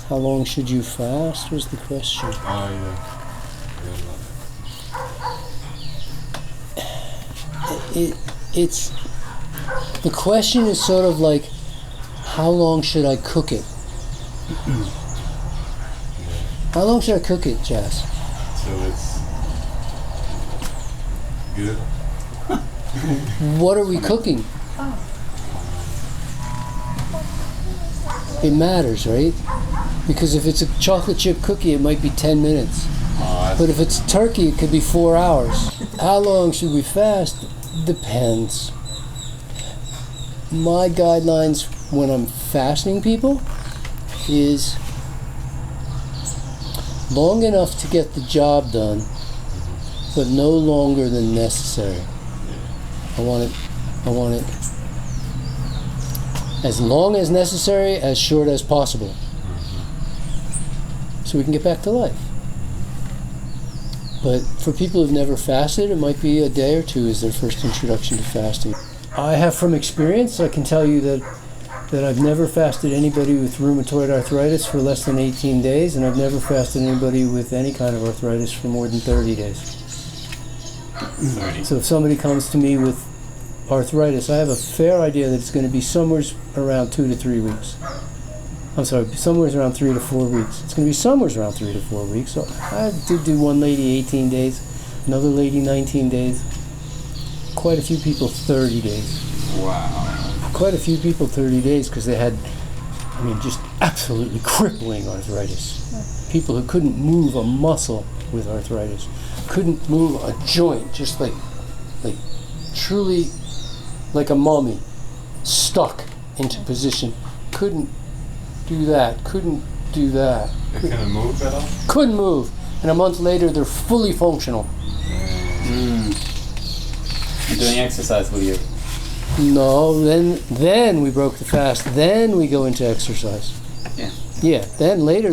How long should you fast was the question. Oh, yeah. It's the question is sort of like, how long should I cook it? How long should I cook it, Jazz? So it's good. What are we cooking? It matters, right? Because if it's a chocolate chip cookie, it might be 10 minutes. But if it's turkey, it could be 4 hours. How long should we fast? Depends. My guidelines when I'm fasting people is long enough to get the job done, but no longer than necessary. I want it as long as necessary, as short as possible, so we can get back to life. But for people who've never fasted, it might be a day or two as their first introduction to fasting. I have from experience, I can tell you that I've never fasted anybody with rheumatoid arthritis for less than 18 days, and I've never fasted anybody with any kind of arthritis for more than 30 days. 30. So if somebody comes to me with arthritis, I have a fair idea that it's going to be somewhere around 2 to 3 weeks. I'm sorry, somewhere around 3 to 4 weeks. It's going to be somewhere around 3 to 4 weeks. So I did do one lady 18 days, another lady 19 days, quite a few people 30 days. Wow. Quite a few people 30 days because they had, just absolutely crippling arthritis. People who couldn't move a muscle with arthritis, couldn't move a joint, just like truly like a mummy, stuck into position. Couldn't do that. They couldn't move at all? Couldn't move. And a month later, they're fully functional. And doing exercise with you? No, then we broke the fast. Then we go into exercise. Yeah. Yeah. Then later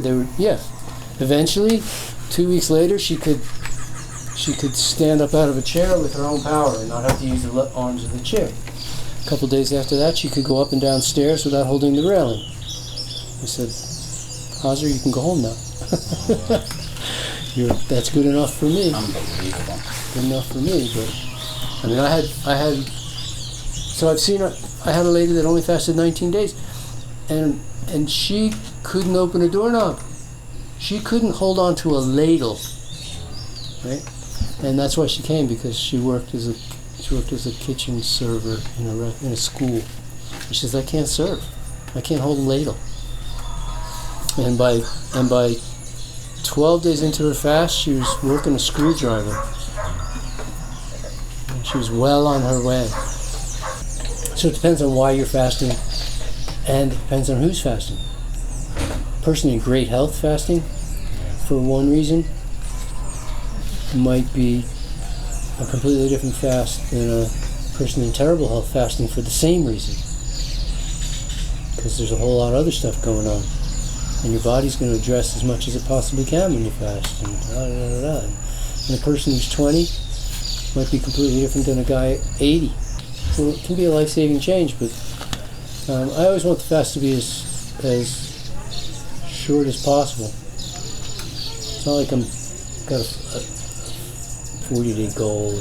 Eventually, 2 weeks later, she could stand up out of a chair with her own power and not have to use the arms of the chair. A couple days after that, she could go up and down stairs without holding the railing. I said, Hazer, you can go home now. That's good enough for me. Unbelievable. Good enough for me, but so I've seen her. I had a lady that only fasted 19 days, and she couldn't open a doorknob. She couldn't hold on to a ladle, right? And that's why she came, because she worked as a kitchen server in a school. She says, I can't serve. I can't hold a ladle. And by 12 days into her fast, she was working a screwdriver. And she was well on her way. So it depends on why you're fasting, and it depends on who's fasting. A person in great health fasting, for one reason, might be a completely different fast than a person in terrible health fasting for the same reason. Because there's a whole lot of other stuff going on. And your body's going to address as much as it possibly can when you fast. And a person who's 20 might be completely different than a guy 80. So it can be a life-saving change, but I always want the fast to be as short as possible. It's not like I'm got a 40-day goal.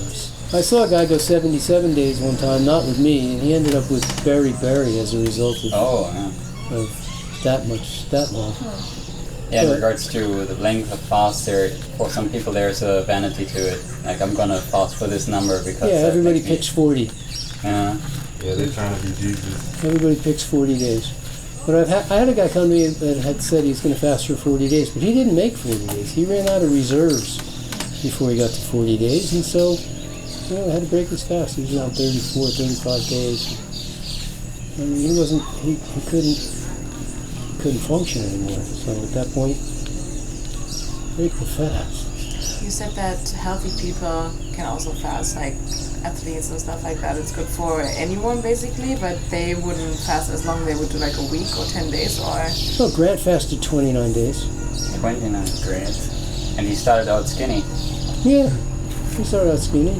I saw a guy go 77 days one time, not with me, and he ended up with beriberi as a result of that long. Yeah, in regards to the length of fast, for some people there's a vanity to it. Like, I'm gonna fast for this number because... Yeah, everybody picks 40. Yeah. Yeah, they're trying to be Jesus. Everybody picks 40 days. But I had a guy come to me that had said he was going to fast for 40 days, but he didn't make 40 days. He ran out of reserves before he got to 40 days, and so I had to break his fast. He was around 34, 35 days. He couldn't function anymore. So at that point, break the fast. You said that healthy people can also fast, like athletes and stuff like that. It's good for anyone basically, but they wouldn't fast as long. They would do like a week or 10 days or... Well, Grant fasted 29 days. 29, great. And he started out skinny. Yeah, he started out skinny.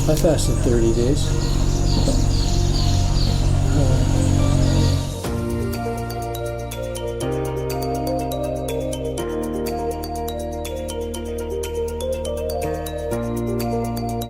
I fasted 30 days.